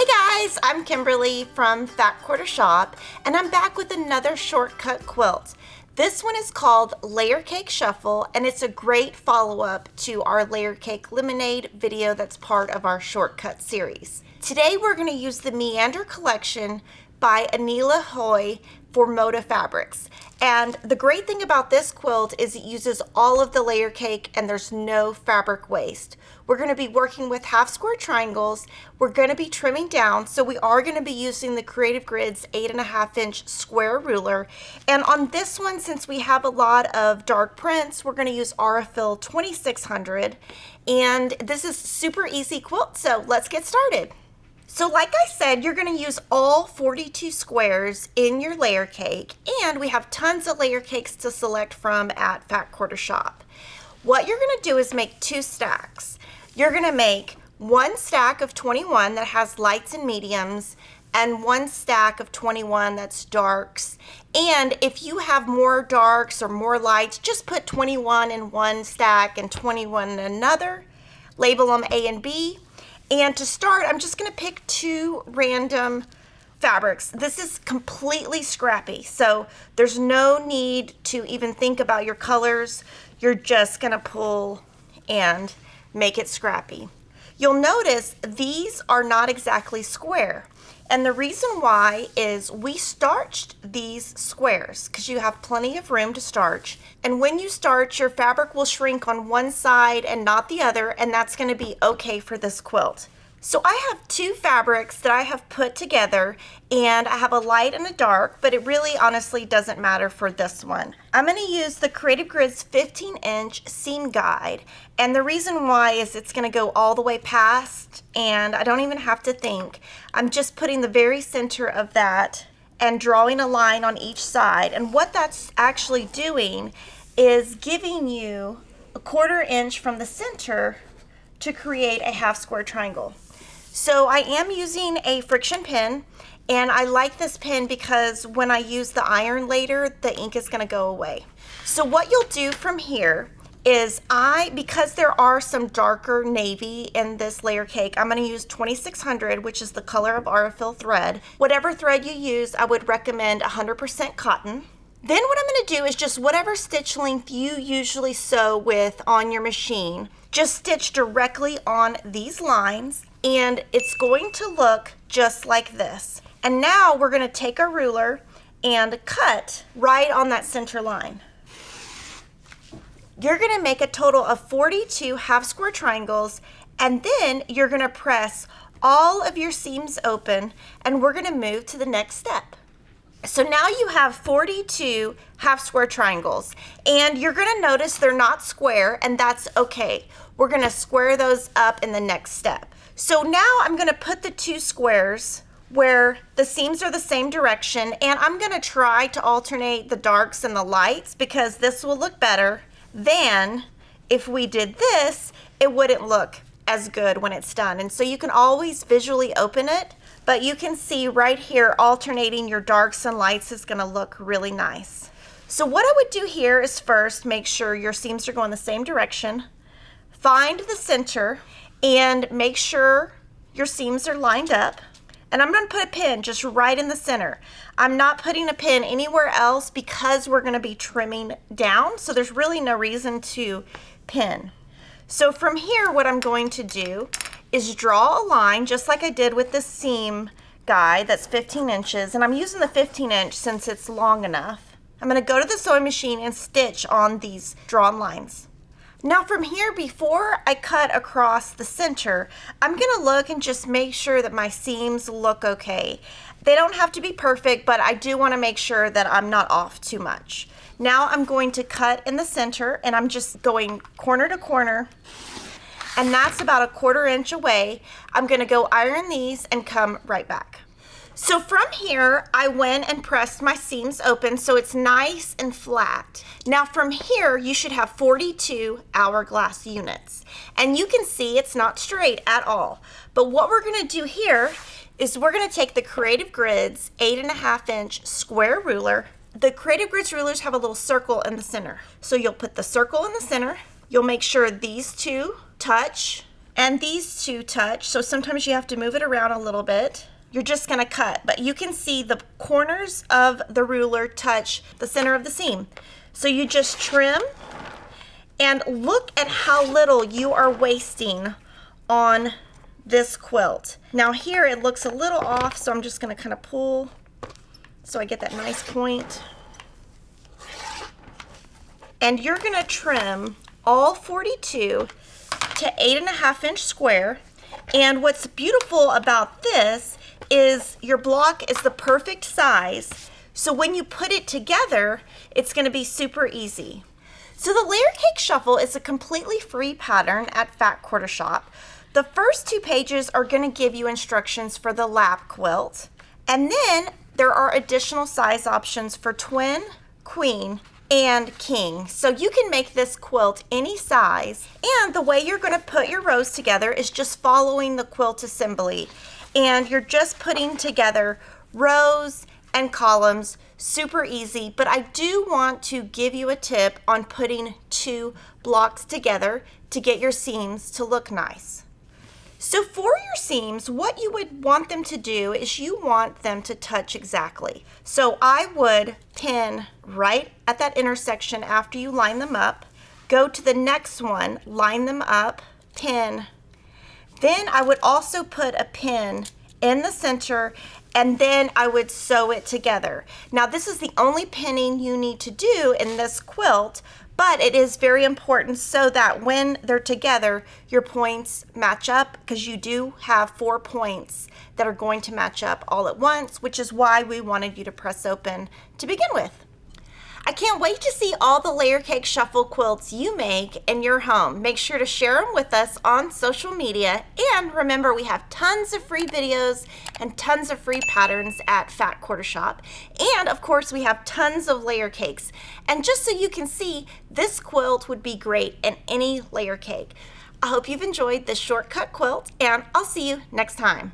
Hey guys, I'm Kimberly from Fat Quarter Shop, and I'm back with another shortcut quilt. This one is called Layer Cake Shuffle, and it's a great follow-up to our Layer Cake Lemonade video that's part of our shortcut series. Today we're going to use the Meander collection by Aneela Hoey for ModaFabrics. And the great thing about this quilt is it uses all of the layer cake and there's no fabric waste. We're going to be working with half square triangles. We're going to be trimming down, so we are going to be using the Creative Grids 8.5-inch square ruler. And on this one, since we have a lot of dark prints, we're going to use Aurifil 2600. And this is super easy quilt, so let's get started. So like I said, you're going to use all 42 squares in your layer cake, and we have tons of layer cakes to select from at Fat Quarter Shop. What you're going to do is make two stacks. You're going to make one stack of 21 that has lights and mediums, and one stack of 21 that's darks. And if you have more darks or more lights, just put 21 in one stack and 21 in another. Label them A and B. And to start, I'm just going to pick two random fabrics. This is completely scrappy, so there's no need to even think about your colors. You're just going to pull and make it scrappy. You'll notice these are not exactly square. And the reason why is we starched these squares because you have plenty of room to starch. And when you starch, your fabric will shrink on one side and not the other, and that's going to be okay for this quilt. So I have two fabrics that I have put together, and I have a light and a dark, but it really honestly doesn't matter for this one. I'm going to use the Creative Grids 15-inch seam guide, and the reason why is it's going to go all the way past, and I don't even have to think. I'm just putting the very center of that and drawing a line on each side, and what that's actually doing is giving you a 1/4 inch from the center to create a half square triangle. So I am using a friction pen, and I like this pen because when I use the iron later, the ink is going to go away. So what you'll do from here is because there are some darker navy in this layer cake, I'm going to use 2600, which is the color of Aurifil thread. Whatever thread you use, I would recommend 100% cotton. Then what I'm going to do is just whatever stitch length you usually sew with on your machine, just stitch directly on these lines, and it's going to look just like this. And now we're going to take our ruler and cut right on that center line. You're going to make a total of 42 half square triangles, and then you're going to press all of your seams open, and we're going to move to the next step. So now you have 42 half square triangles, and you're going to notice they're not square, and that's okay. We're going to square those up in the next step. So now I'm going to put the two squares where the seams are the same direction, and I'm going to try to alternate the darks and the lights because this will look better than if we did this. It wouldn't look as good when it's done. And so you can always visually open it, but you can see right here alternating your darks and lights is going to look really nice. So what I would do here is first make sure your seams are going the same direction, find the center, and make sure your seams are lined up. And I'm going to put a pin just right in the center. I'm not putting a pin anywhere else because we're going to be trimming down, so there's really no reason to pin. So from here, what I'm going to do is draw a line just like I did with the seam guide that's 15 inches, and I'm using the 15-inch since it's long enough. I'm going to go to the sewing machine and stitch on these drawn lines. Now from here, before I cut across the center, I'm going to look and just make sure that my seams look okay. They don't have to be perfect, but I do want to make sure that I'm not off too much. Now I'm going to cut in the center, and I'm just going corner to corner, and that's about a 1/4 inch away. I'm going to go iron these and come right back. So from here, I went and pressed my seams open so it's nice and flat. Now from here, you should have 42 hourglass units. And you can see it's not straight at all. But what we're going to do here is we're going to take the Creative Grids 8.5-inch square ruler. The Creative Grids rulers have a little circle in the center. So you'll put the circle in the center. You'll make sure these two touch and these two touch, so sometimes you have to move it around a little bit. You're just gonna cut, but you can see the corners of the ruler touch the center of the seam. So you just trim, and look at how little you are wasting on this quilt. Now here it looks a little off, so I'm just gonna kind of pull so I get that nice point. And you're gonna trim all 42 to 8.5-inch square. And what's beautiful about this is your block is the perfect size. So when you put it together, it's gonna be super easy. So the Layer Cake Shuffle is a completely free pattern at Fat Quarter Shop. The first 2 pages are gonna give you instructions for the lap quilt. And then there are additional size options for twin, queen, and king. So you can make this quilt any size. And the way you're gonna put your rows together is just following the quilt assembly. And you're just putting together rows and columns, super easy. But I do want to give you a tip on putting 2 blocks together to get your seams to look nice. So for your seams, what you would want them to do is you want them to touch exactly. So I would pin right at that intersection after you line them up, go to the next one, line them up, pin. Then I would also put a pin in the center, and then I would sew it together. Now this is the only pinning you need to do in this quilt, but it is very important so that when they're together, your points match up, because you do have 4 points that are going to match up all at once, which is why we wanted you to press open to begin with. I can't wait to see all the Layer Cake Shuffle quilts you make in your home. Make sure to share them with us on social media. And remember, we have tons of free videos and tons of free patterns at Fat Quarter Shop. And of course, we have tons of layer cakes. And just so you can see, this quilt would be great in any layer cake. I hope you've enjoyed this shortcut quilt, and I'll see you next time.